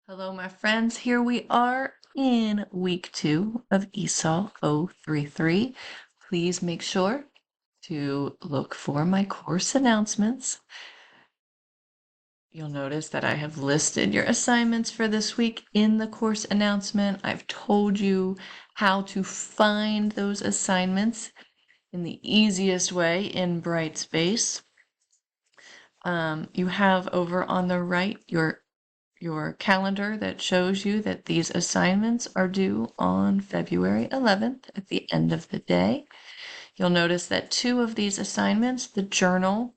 Hello, my friends. Here we are in week 2 of ESOL 033. Please make sure to look for my course announcements. You'll notice that I have listed your assignments for this week in the course announcement. I've told you how to find those assignments in the easiest way in Brightspace. You have over on the right your calendar that shows you that these assignments are due on February 11th at the end of the day. You'll notice that 2 of these assignments, the journal,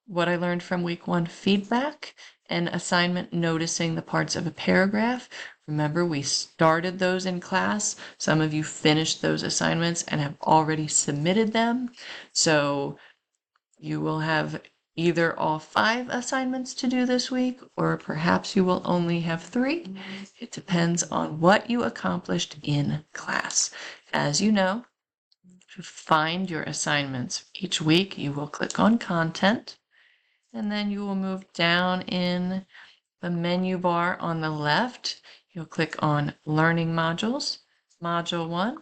what I learned from week 1 feedback, and assignment noticing the parts of a paragraph. Remember, we started those in class. Some of you finished those assignments and have already submitted them. So you will have either all 5 assignments to do this week, or perhaps you will only have 3. It depends on what you accomplished in class. As you know, to find your assignments each week, you will click on Content, and then you will move down in the menu bar on the left. You'll click on Learning Modules, Module 1,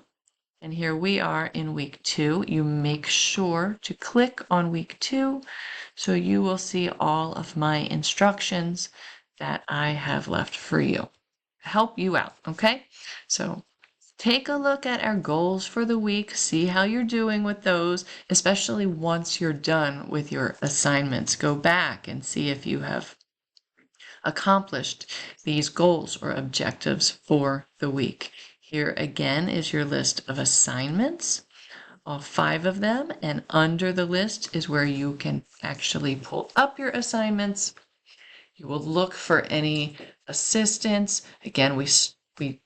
and here we are in week 2. You make sure to click on week 2 so you will see all of my instructions that I have left for you to help you out, okay? So take a look at our goals for the week, see how you're doing with those, especially once you're done with your assignments. Go back and see if you have accomplished these goals or objectives for the week. Here again is your list of assignments, all 5 of them, and under the list is where you can actually pull up your assignments. You will look for any assistance. Again, we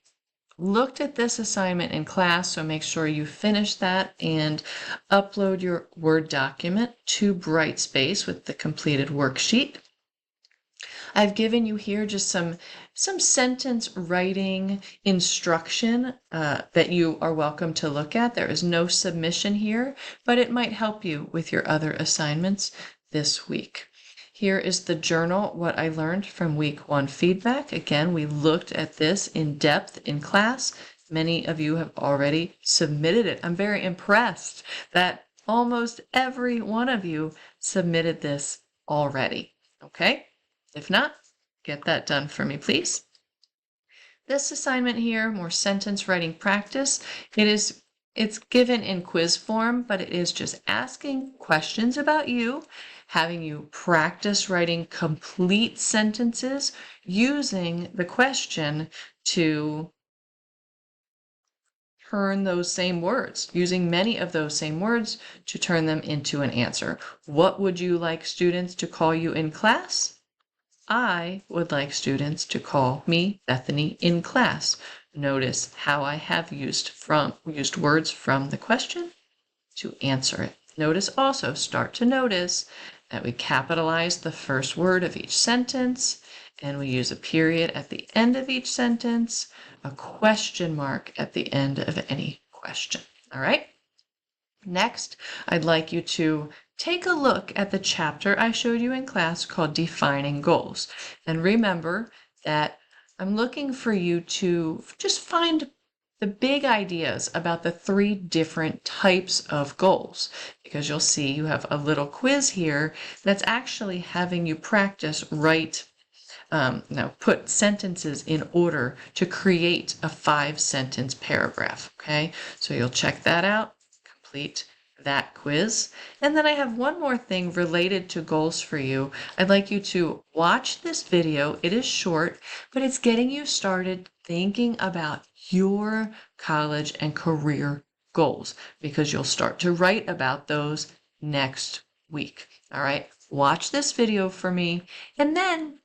looked at this assignment in class, so make sure you finish that and upload your Word document to Brightspace with the completed worksheet. I've given you here just some sentence writing instruction that you are welcome to look at. There is no submission here, but it might help you with your other assignments this week. Here is the journal, what I learned from week 1 feedback. Again, we looked at this in depth in class. Many of you have already submitted it. I'm very impressed that almost every one of you submitted this already. Okay? If not, get that done for me, please. This assignment here, more sentence writing practice, it's given in quiz form, but it is just asking questions about you, having you practice writing complete sentences using the question to turn those same words, using many of those same words to turn them into an answer. What would you like students to call you in class? I would like students to call me Bethany in class. Notice how I have used words from the question to answer it. Notice also, start to notice that we capitalize the first word of each sentence, and we use a period at the end of each sentence, a question mark at the end of any question. All right? Next, I'd like you to take a look at the chapter I showed you in class called Defining Goals. And remember that I'm looking for you to just find the big ideas about the 3 different types of goals, because you'll see you have a little quiz here that's actually having you practice put sentences in order to create a 5-sentence paragraph. Okay, so you'll check that out. Complete that quiz. And then I have one more thing related to goals for you. I'd like you to watch this video. It is short, but it's getting you started thinking about your college and career goals, because you'll start to write about those next week. All right, watch this video for me, and then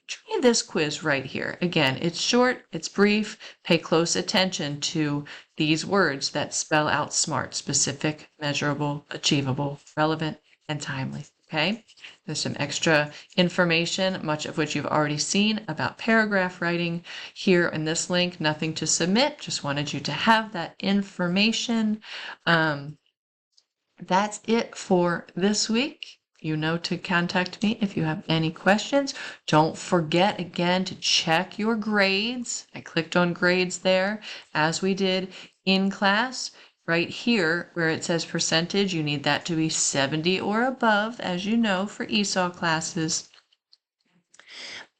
try this quiz right here. Again, it's short, it's brief. Pay close attention to these words that spell out SMART: specific, measurable, achievable, relevant, and timely. Okay? There's some extra information, much of which you've already seen, about paragraph writing here in this link. Nothing to submit, just wanted you to have that information. That's it for this week. You know to contact me if you have any questions. Don't forget again to check your grades. I clicked on grades there as we did in class. Right here where it says percentage, you need that to be 70 or above, as you know, for ESOL classes.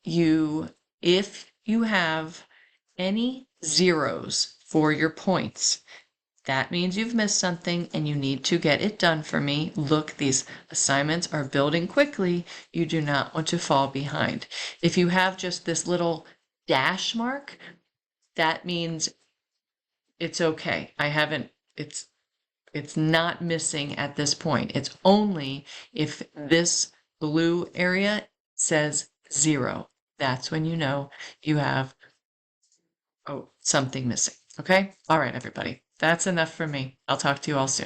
If you have any zeros for your points, that means you've missed something and you need to get it done for me. Look, these assignments are building quickly. You do not want to fall behind. If you have just this little dash mark, that means it's okay. It's not missing at this point. It's only if this blue area says 0. That's when you know you have something missing. Okay? All right, everybody. That's enough for me. I'll talk to you all soon.